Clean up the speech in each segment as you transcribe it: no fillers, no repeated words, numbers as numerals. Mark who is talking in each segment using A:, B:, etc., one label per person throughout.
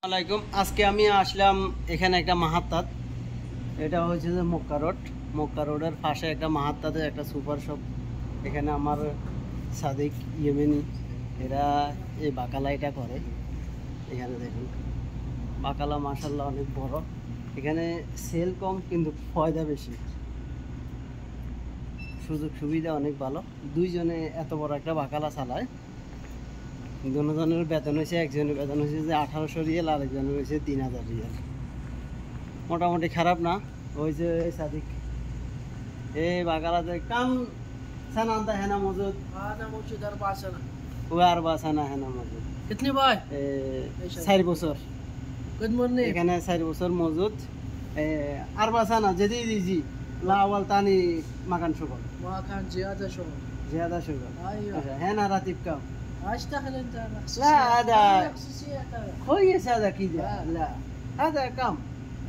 A: আলাইকুম। আজকে আমি আসলাম এখানে একটা মাহাত্তাত, এটা হচ্ছে যে মক্কা রোডের পাশে একটা মাহাত্তাতে একটা সুপার শপ। এখানে আমার সাদিক ইয়েমেনি এরা এই বাকালা এটা করে। এখানে দেখুন বাকালা মাশাল্লাহ অনেক বড়। এখানে সেল কম কিন্তু ফয়দা বেশি, সুযোগ সুবিধা অনেক ভালো। দুইজনে এত বড় একটা বাকালা চালায়। দুজনের বেতন হয়েছে, একজনের বেতন হয়েছে যে 1800 রিয়াল, আরেকজনের হয়েছে 3000 রিয়াল। মোটামুটি খারাপ না। ওই যে সাদিক এই বাগালাতে কাম সানান্তা হেনা মজুদ
B: انا موجود 4 سنه
A: ও আর বাসানা হেনা মজুদ
B: كتني باي
A: 4 বছর
B: جود مورنينج
A: এখানে 4 বছর মজুদ। আর বাসানা যদি দিজি লাওয়াল তানি মাকান শুকর
B: ما كان زياده شغل
A: জিয়াদা শুকর।
B: ايوه
A: হেনা রাতিব কাম
B: اشتغل انت
A: لا هذا
B: خصوصيات
A: كويس. هذا كده
B: لا.
A: لا هذا كم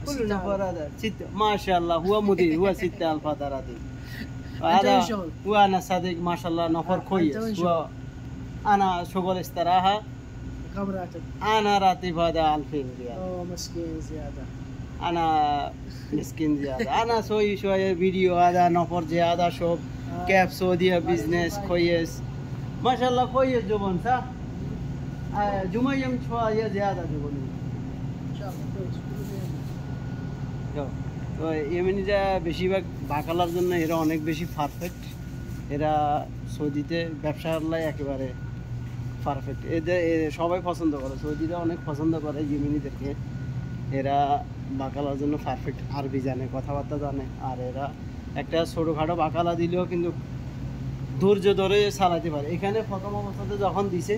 A: كل
B: 6,000.
A: نفر هذا 6 ما شاء الله. هو مدير هو 6000 هذا راتب.
B: أنت
A: هذا
B: وين شغل؟
A: وانا صديق ما شاء الله نفر
B: أنت
A: كويس.
B: وين
A: هو انا شغل استراحه.
B: كم راتب؟
A: انا راتب هذا 2000 ريال.
B: اوه مسكين زياده
A: انا مسكين زياده. انا سوي شويه فيديو هذا نفر زياده شوف كيف سعوديه بزنس كويس ما شاء الله كويس جبن صح. جمعيم شويه زياده جبن.
B: ان شاء الله كويس كله زين
A: তো ইয়েমেনিরা বেশিরভাগ বাকালার জন্য এরা অনেক বেশি পারফেক্ট। এরা সৌদিতে ব্যবসার লাই একেবারে পারফেক্ট। এদের সবাই পছন্দ করে, সৌদিরা অনেক পছন্দ করে ইয়েমেনিদেরকে। এরা বাকালার জন্য পারফেক্ট, আরবি জানে, কথাবার্তা জানে। আর এরা একটা ছোটোখাটো বাকালা দিলেও কিন্তু ধৈর্য ধরে চালাতে পারে। এখানে প্রথম অবস্থাতে যখন দিছে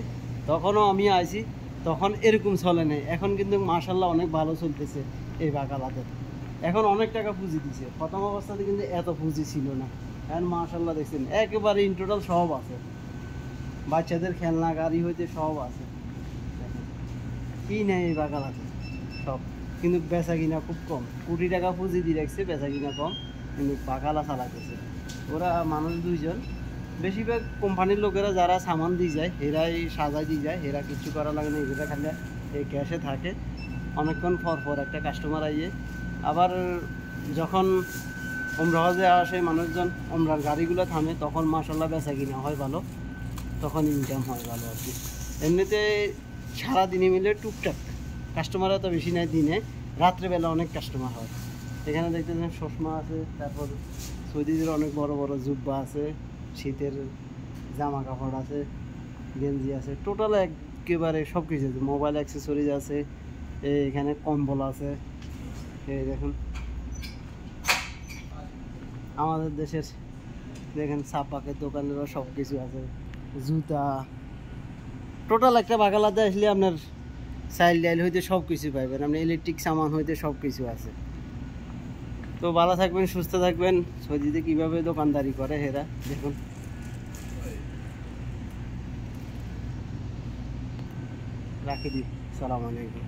A: তখনও আমি আইছি, তখন এরকম চলে নেই। এখন কিন্তু মাশাল্লাহ অনেক ভালো চলতেছে এই বাকালাতে। এখন অনেক টাকা পুঁজি দিছে, প্রথম অবস্থাতে কিন্তু এত পুঁজি ছিল না। এখন মাশাল্লাহ দেখছেন একেবারে ইন টোটাল সব আছে, বাচ্চাদের খেলনা গাড়ি হইতে সব আছে। দেখেন কি নেই এই বাকালাতে সব, কিন্তু বেচা কিনা খুব কম। কোটি টাকা পুঁজি দিয়ে রাখছে, বেচা কিনা কম, কিন্তু বাকালা চালাতেছে। ওরা মানুষ দুইজন, বেশিরভাগ কোম্পানির লোকেরা যারা সামান দিয়ে যায় এরাই সাজাই দিয়ে যায়, এরা কিছু করা লাগে না। এগুলো খালি এই ক্যাশে থাকে। অনেকক্ষণ পর একটা কাস্টমার আইয়ে আবার যখন ওমরা হজে আসে মানুষজন, ওমরার গাড়িগুলো থামে, তখন মাশাল্লাহ বেচা কিনা হয় ভালো, তখন ইনকাম হয় ভালো আর কি। এমনিতে সারাদিনে মিলে টুকটাক কাস্টমার এত বেশি নেয়, দিনে রাত্রেবেলা অনেক কাস্টমার হয়। এখানে দেখতেছেন চশমা আছে, তারপর সৌদিদের অনেক বড় বড় জুব্বা আছে, শীতের জামা কাপড় আছে, গেঞ্জি আছে, টোটাল একেবারে সব কিছু আছে। মোবাইল অ্যাক্সেসরিজ আছে, এখানে কম্বল আছে। এই দেখুন আমাদের দেশের দেখেন সাপাকের দোকানেরও সব কিছু আছে, জুতা। টোটাল একটা বাগালাতে আসলে আপনার চাইল্ড ডাইল হইতে সব কিছু পাইবেন, আপনি ইলেকট্রিক সামান হইতে সব কিছু আছে। তো ভালো থাকবেন, সুস্থ থাকবেন। সৌদিতে কীভাবে দোকানদারি করে এরা দেখুন। রাখি দিই, সালাম আলাইকুম।